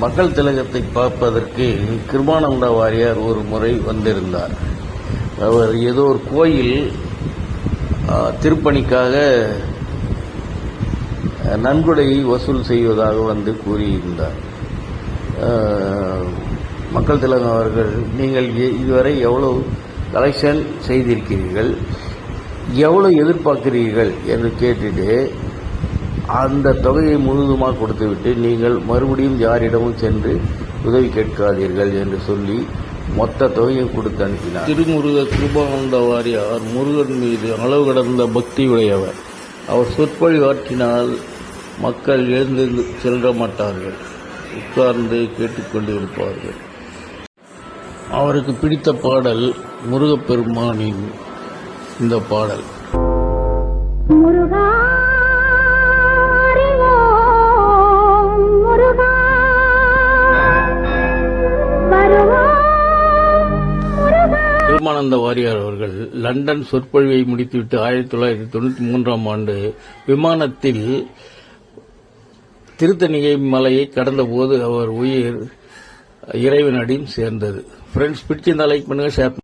மக்கள் திலகத்தை பார்ப்பதற்கு கிருபானந்த வாரியார் ஒரு முறை வந்திருந்தார். அவர் ஏதோ ஒரு கோயில் திருப்பணிக்காக நன்கொடையை வசூல் செய்வதாக வந்து கூறியிருந்தார். மக்கள் திலகம் அவர்கள், நீங்கள் இதுவரை எவ்வளவு கலெக்ஷன் செய்திருக்கிறீர்கள், எவ்வளவு எதிர்பார்க்கிறீர்கள் என்று கேட்டுட்டு அந்த தொகையை முழுவதுமாக கொடுத்துவிட்டு நீங்கள் மறுபடியும் யாரிடமும் சென்று உதவி கேட்காதீர்கள் என்று சொல்லி மொத்த தொகையை கொடுத்து அனுப்பினார். திருமுருக கிருபானந்த வாரியார் முருகன் மீது அளவு கடந்த பக்தி உடையவர். அவர் சொற்பொழிவாற்றினால் மக்கள் எழுந்து செல்ல மாட்டார்கள், உட்கார்ந்து கேட்டுக்கொண்டிருப்பார்கள். அவருக்கு பிடித்த பாடல் முருகப்பெருமானின் இந்த பாடல். கிருபானந்த வாரியார் அவர்கள் லண்டன் சொற்பொழிவை முடித்துவிட்டு 1993ஆம் ஆண்டு விமானத்தில் திருத்தணிகை மலையை கடந்தபோது அவர் உயிர் இறைவனடியும் சேர்ந்தது. ஃப்ரெண்ட்ஸ், பிடிச்சிருந்தா லைக் பண்ணுங்க, ஷேர்